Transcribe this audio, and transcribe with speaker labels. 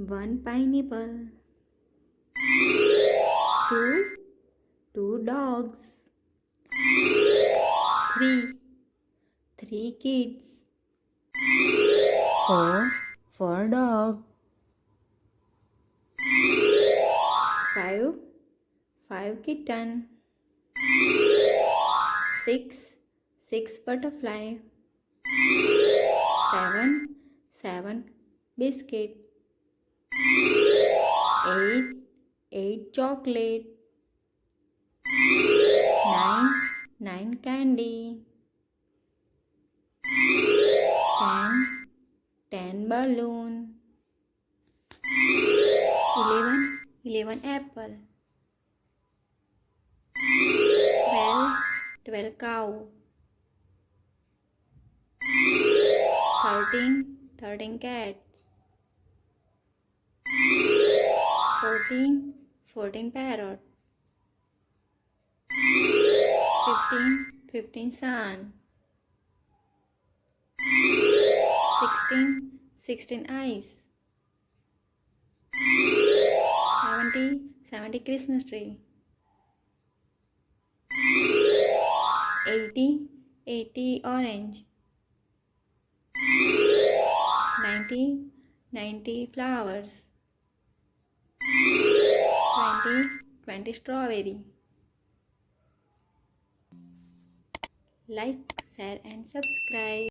Speaker 1: One pineapple. Two dogs. Three kids. Four dog. Five kitten. Six butterfly. Seven biscuit. Eight chocolate. Nine candy. 10 balloon. 11 apple. 12 cow. 13 cat. 14 parrot. 15 sun. 16 eyes. 70 Christmas tree. 80 orange. 90 flowers. 20 strawberry. Like, share and subscribe.